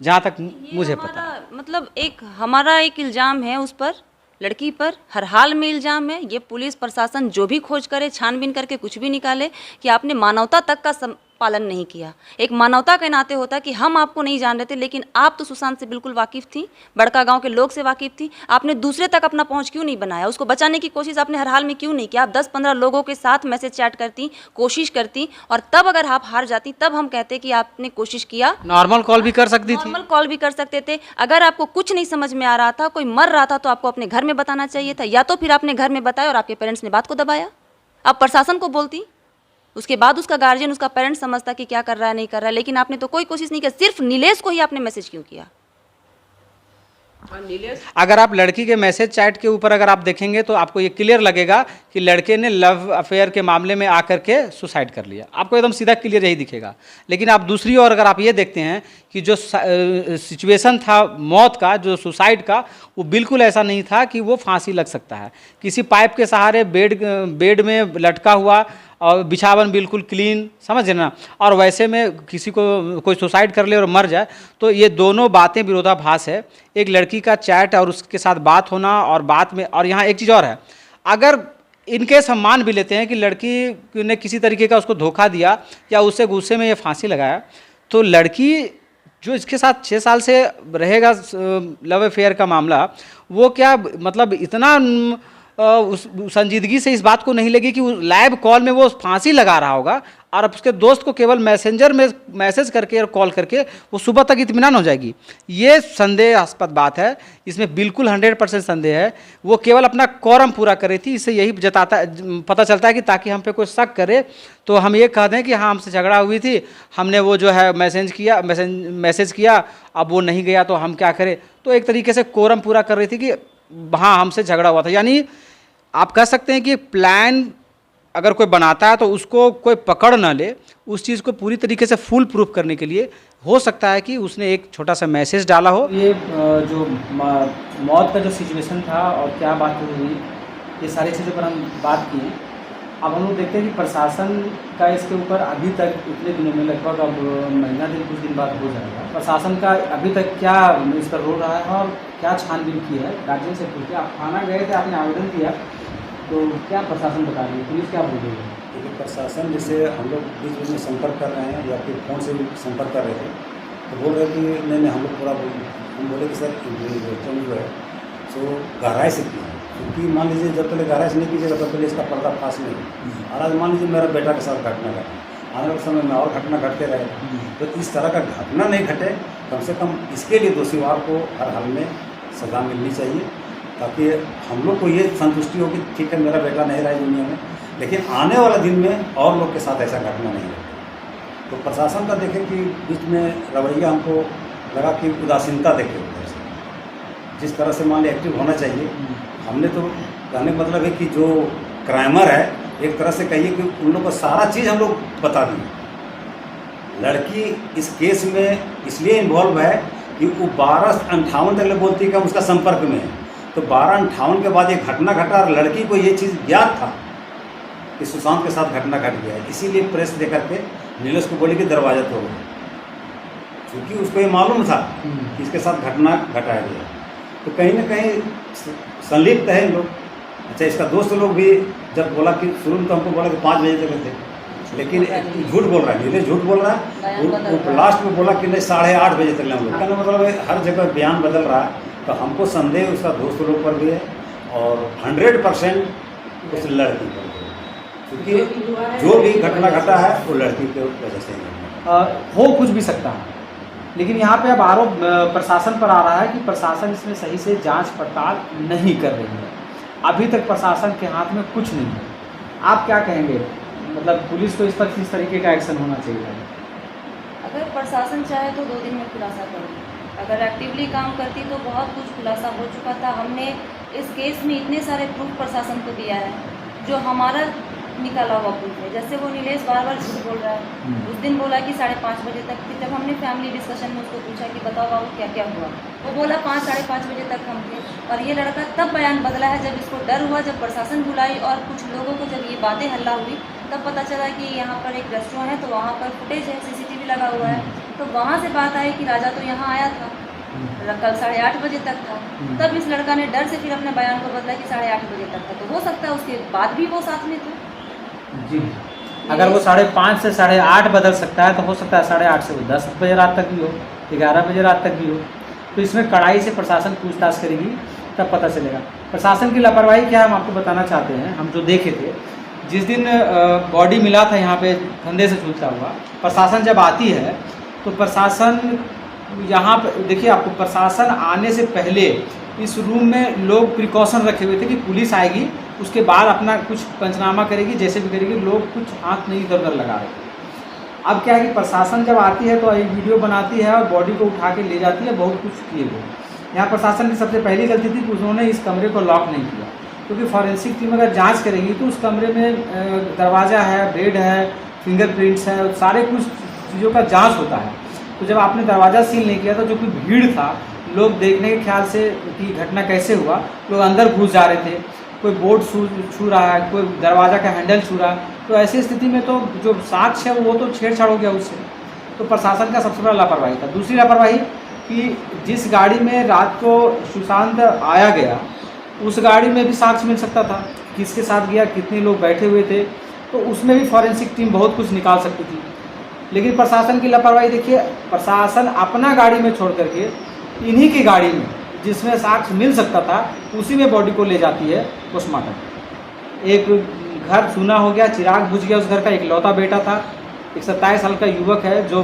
जहाँ तक
ये
मुझे पता है।
मतलब हमारा एक इल्ज़ाम है उस पर, लड़की पर हर हाल में इल्ज़ाम है। ये पुलिस प्रशासन जो भी खोज करे, छानबीन करके कुछ भी निकाले कि आपने मानवता तक का पालन नहीं किया। एक मानवता के नाते होता कि हम आपको नहीं जान रहे थे, लेकिन आप तो सुशांत से बिल्कुल वाकिफ़ थी, बड़का गांव के लोग से वाकिफ़ थी। आपने दूसरे तक अपना पहुंच क्यों नहीं बनाया? उसको बचाने की कोशिश आपने हर हाल में क्यों नहीं किया? आप 10-15 लोगों के साथ मैसेज चैट करती, कोशिश करती, और तब अगर आप हार जाती तब हम कहते कि आपने कोशिश किया।
नॉर्मल कॉल भी कर सकती थी।
नॉर्मल कॉल भी कर सकते थे। अगर आपको कुछ नहीं समझ में आ रहा था, कोई मर रहा था, तो आपको अपने घर में बताना चाहिए था, या तो फिर आपने घर में बताया और आपके पेरेंट्स ने बात को दबाया। आप प्रशासन को बोलती, उसके बाद उसका गार्जियन, उसका पेरेंट्स समझता कि क्या कर रहा है नहीं कर रहा है, लेकिन आपने तो कोई कोशिश नहीं की। सिर्फ नीलेश को ही आपने मैसेज क्यों किया?
अगर आप लड़की के मैसेज चैट के ऊपर अगर आप देखेंगे तो आपको ये क्लियर लगेगा कि लड़के ने लव अफेयर के मामले में आकर के सुसाइड कर लिया। आपको एकदम सीधा क्लियर यही दिखेगा। लेकिन आप दूसरी ओर अगर आप ये देखते हैं कि जो सिचुएशन था मौत का, जो सुसाइड का, वो बिल्कुल ऐसा नहीं था कि वो फांसी लग सकता है। किसी पाइप के सहारे बेड में लटका हुआ और बिछावन बिल्कुल क्लीन, समझ ना, और वैसे में किसी को कोई सुसाइड कर ले और मर जाए, तो ये दोनों बातें विरोधाभास है। एक लड़की का चैट और उसके साथ बात होना, और बात में, और यहाँ एक चीज़ और है, अगर इनकेस हम मान भी लेते हैं कि लड़की ने किसी तरीके का उसको धोखा दिया या उससे गुस्से में ये फांसी लगाया, तो लड़की जो इसके साथ 6 साल से रहेगा लव अफेयर का मामला, वो क्या मतलब इतना उस संजीदगी से इस बात को नहीं लगी कि लाइव कॉल में वो फांसी लगा रहा होगा, और उसके दोस्त को केवल मैसेंजर में मैसेज करके और कॉल करके वो सुबह तक इत्मीनान हो जाएगी। ये संदेहास्पद बात है, इसमें बिल्कुल 100% संदेह है। वो केवल अपना कॉरम पूरा कर रही थी, इससे यही पता चलता है कि ताकि हम पे कोई शक करे तो हम ये कह दें कि हाँ हमसे झगड़ा हुई थी, हमने वो जो है मैसेज किया, अब वो नहीं गया तो हम क्या करें। तो एक तरीके से कोरम पूरा कर रही थी कि हाँ हमसे झगड़ा हुआ था। यानी आप कह सकते हैं कि प्लान अगर कोई बनाता है तो उसको कोई पकड़ ना ले, उस चीज़ को पूरी तरीके से फुल प्रूफ करने के लिए हो सकता है कि उसने एक छोटा सा मैसेज डाला हो। ये जो मौत का जो सिचुएशन था और क्या बात हुई, ये सारी चीज़ों पर हम बात किए। अब हम लोग देखते हैं कि प्रशासन का इसके ऊपर अभी तक इतने दिनों में, लगभग अब महीना दिन कुछ दिन बाद हो जाएगा, प्रशासन का अभी तक क्या इस पर रोल रहा है और क्या छानबीन की है? गार्जियन से पूछते, आप थाना गए थे, आपने आवेदन दिया, तो क्या प्रशासन बता रही है, पुलिस क्या बोल रही है?
देखिए प्रशासन जैसे हम लोग बीच बीच में संपर्क कर रहे हैं या फिर फ़ोन से भी संपर्क कर रहे थे, तो बोल रहे कि नहीं हम लोग पूरा, हम बोले कि सर जो है सो गहराई से किया, क्योंकि मान लीजिए जब तक गहराई से नहीं कीजिएगा तब तक इसका पर्दाफाश नहीं। और आज मान लीजिए मेरा बेटा के साथ घटना घटा, आने वाले समय में और घटना घटते रहे, तो इस तरह का घटना नहीं घटे, कम से कम इसके लिए दोषीवार को हर हाल में सज़ा मिलनी चाहिए, ताकि हम लोग को ये संतुष्टि हो कि ठीक है मेरा बेटा नहीं रहा है दुनिया में, लेकिन आने वाला दिन में और लोग के साथ ऐसा घटना नहीं घटे। तो प्रशासन का देखें कि बीच में रवैया हमको लगा कि उदासीनता देखे, जिस तरह से मान ली एक्टिव होना चाहिए, हमने तो कहने का मतलब है कि जो क्राइमर है एक तरह से कहिए कि उन लोग को सारा चीज़ हम लोग बता दिए। लड़की इस केस में इसलिए इन्वॉल्व है कि वो 12:58 तक बोलती है कि हम उसका संपर्क में है, तो 12:58 के बाद ये घटना घटा और लड़की को ये चीज़ ज्ञात था कि सुशांत के साथ घटना घट गया है, इसीलिए प्रेस दे करके नीलेश को बोली कि दरवाज़ा तोड़ो, क्योंकि उसको ये मालूम था कि इसके साथ घटना घटाया गया। तो कहीं ना कहीं संलिप्त है लोग। अच्छा, इसका दोस्त लोग भी जब बोला कि शुरू में तो हमको बोला कि 5 बजे तक थे, लेकिन झूठ बोल रहा है, नीलेश झूठ बोल रहा है, वो लास्ट में बोला कि नहीं 8:30 बजे तक हम लोग। कहने मतलब हर जगह बयान बदल रहा है, तो हमको संदेह उसका दोस्त लोग पर भी है और 100% उस लड़की पर भी, क्योंकि जो भी घटना घटा है वो लड़की की वजह से
हो कुछ भी सकता है। लेकिन यहाँ पे अब आरोप प्रशासन पर आ रहा है कि प्रशासन इसमें सही से जांच पड़ताल नहीं कर रही है, अभी तक प्रशासन के हाथ में कुछ नहीं है। आप क्या कहेंगे, मतलब पुलिस को इस पर किस तरीके का एक्शन होना चाहिए?
अगर प्रशासन चाहे तो 2 दिन में खुलासा करेगी, अगर एक्टिवली काम करती तो बहुत कुछ खुलासा हो चुका था। हमने इस केस में इतने सारे प्रूफ प्रशासन को दिया है जो हमारा निकाला हुआ प्रूफ है। जैसे वो नीलेश बार झूठ बोल रहा है, उस दिन बोला कि 5:30 बजे तक थी। जब हमने फैमिली डिस्कशन में उसको पूछा कि बताओ बाबू क्या क्या हुआ, वो बोला 5-5:30 बजे तक हम थे। और ये लड़का तब बयान बदला है जब इसको डर हुआ, जब प्रशासन बुलाई और कुछ लोगों को जब ये बातें हल्ला हुई, तब पता चला कि यहाँ पर एक रेस्टोरेंट है तो वहाँ पर फुटेज है, CCTV लगा हुआ है। तो तो वहाँ से बात आई कि राजा तो यहाँ आया था, कल 8:30 बजे तक था। तब इस लड़का ने डर से फिर अपने बयान को बदला कि 8:30 बजे तक था। तो हो सकता है उसके बाद भी वो साथ में था।
जी, अगर वो 5:30 से 8:30 बदल सकता है तो हो सकता है 8:30 से वो 10 बजे रात तक भी हो, 11 बजे रात तक भी हो। तो इसमें कड़ाई से प्रशासन पूछताछ करेगी, तब पता चलेगा। प्रशासन की लापरवाही क्या हम आपको बताना चाहते हैं। हम जो देखे थे, जिस दिन बॉडी मिला था यहाँ पे फंदे से झूलता हुआ, प्रशासन जब आती है तो प्रशासन यहाँ पे देखिए, आपको प्रशासन आने से पहले इस रूम में लोग प्रिकॉशन रखे हुए थे कि पुलिस आएगी, उसके बाद अपना कुछ पंचनामा करेगी, जैसे भी करेगी। लोग कुछ हाथ नहीं इधर उधर लगा रहे थे। अब क्या है कि प्रशासन जब आती है तो एक वीडियो बनाती है और बॉडी को उठा के ले जाती है, बहुत कुछ किए हुए। यहाँ प्रशासन की सबसे पहली गलती थी कि उन्होंने इस कमरे को लॉक नहीं किया, क्योंकि फॉरेंसिक टीम अगर जांच करेगी तो उस कमरे में दरवाज़ा है, बेड है, फिंगरप्रिंट्स है, सारे कुछ चीज़ों का जांच होता है। तो जब आपने दरवाज़ा सील नहीं किया था, जो कि भीड़ था, लोग देखने के ख्याल से कि घटना कैसे हुआ, लोग अंदर घुस जा रहे थे, कोई बोर्ड छू रहा है, कोई दरवाज़ा का हैंडल छू रहा है, तो ऐसी स्थिति में तो जो साक्ष्य है वो तो छेड़छाड़ हो गया उससे। तो प्रशासन का सबसे बड़ा लापरवाही था। दूसरी लापरवाही कि जिस गाड़ी में रात को सुशांत आया गया, उस गाड़ी में भी साक्ष्य मिल सकता था, किसके साथ गया, कितने लोग बैठे हुए थे, तो उसमें भी फॉरेंसिक टीम बहुत कुछ निकाल सकती थी। लेकिन प्रशासन की लापरवाही देखिए, प्रशासन अपना गाड़ी में छोड़ करके इन्हीं की गाड़ी में, जिसमें साक्ष्य मिल सकता था, उसी में बॉडी को ले जाती है पोस्टमार्टम। एक घर सूना हो गया, चिराग बुझ गया उस घर का, एक लौता बेटा था, एक 27 साल का युवक है जो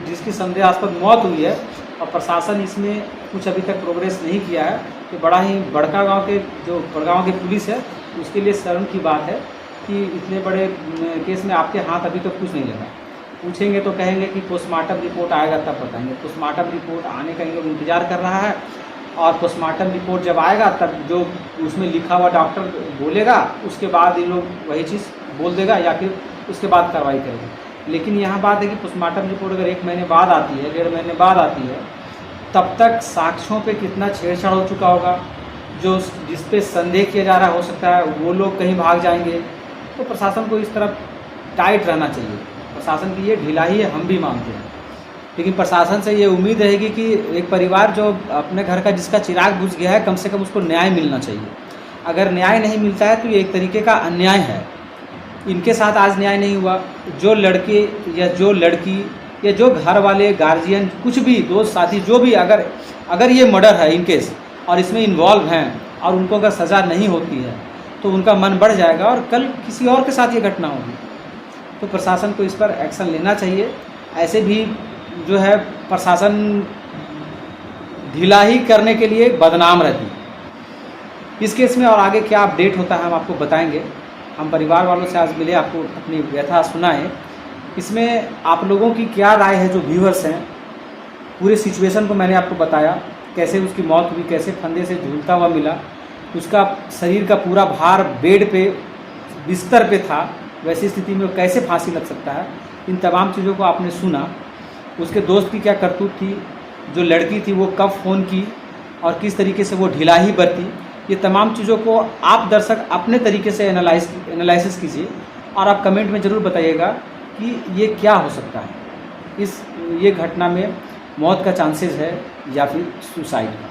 जिसकी संदेहास्पद मौत हुई है, और प्रशासन इसमें कुछ अभी तक प्रोग्रेस नहीं किया है। तो बड़ा ही बड़का गांव के जो बड़गांव की पुलिस है, उसके लिए शर्म की बात है कि इतने बड़े केस में आपके हाथ अभी तक कुछ नहीं लगा। पूछेंगे तो कहेंगे कि पोस्टमार्टम रिपोर्ट आएगा तब बताएंगे। पोस्टमार्टम रिपोर्ट आने का इन लोग इंतज़ार कर रहा है, और पोस्टमार्टम रिपोर्ट जब आएगा तब जो उसमें लिखा हुआ डॉक्टर बोलेगा, उसके बाद इन लोग वही चीज़ बोल देगा या फिर उसके बाद कार्रवाई करेंगे। लेकिन यहाँ बात है कि पोस्टमार्टम रिपोर्ट अगर 1 महीने बाद आती है, 1.5 महीने बाद आती है, तब तक साक्ष्यों पे कितना छेड़छाड़ हो चुका होगा। जो जिस पे संदेह किया जा रहा हो सकता है वो लोग कहीं भाग जाएंगे। तो प्रशासन को इस तरफ टाइट रहना चाहिए। प्रशासन की ये ढिलाई है, हम भी मानते हैं, लेकिन प्रशासन से ये उम्मीद रहेगी कि एक परिवार जो अपने घर का जिसका चिराग बुझ गया है, कम से कम उसको न्याय मिलना चाहिए। अगर न्याय नहीं मिलता है तो ये एक तरीके का अन्याय है। इनके साथ आज न्याय नहीं हुआ। जो लड़के या जो लड़की या जो घर वाले गार्जियन, कुछ भी दोस्त साथी, जो भी अगर ये मर्डर है इनकेस और इसमें इन्वॉल्व हैं और उनको अगर सज़ा नहीं होती है तो उनका मन बढ़ जाएगा और कल किसी और के साथ ये घटना होगी। तो प्रशासन को इस पर एक्शन लेना चाहिए। ऐसे भी जो है प्रशासन ढिलाई करने के लिए बदनाम रहती है। इस केस में और आगे क्या अपडेट होता है हम आपको बताएंगे। हम परिवार वालों से आज मिले, आपको अपनी व्यथा सुनाएं। इसमें आप लोगों की क्या राय है, जो व्यूअर्स हैं। पूरे सिचुएशन को मैंने आपको बताया, कैसे उसकी मौत हुई, कैसे फंदे से झूलता हुआ मिला, उसका शरीर का पूरा भार बेड पे बिस्तर पे था, वैसी स्थिति में कैसे फांसी लग सकता है। इन तमाम चीज़ों को आपने सुना। उसके दोस्त की क्या करतूत थी, जो लड़की थी वो कब फ़ोन की और किस तरीके से वो ढिलाई बरती, ये तमाम चीज़ों को आप दर्शक अपने तरीके से एनालिसिस कीजिए और आप कमेंट में ज़रूर बताइएगा कि ये क्या हो सकता है। ये घटना में मौत का चांसेस है या फिर सुसाइड का।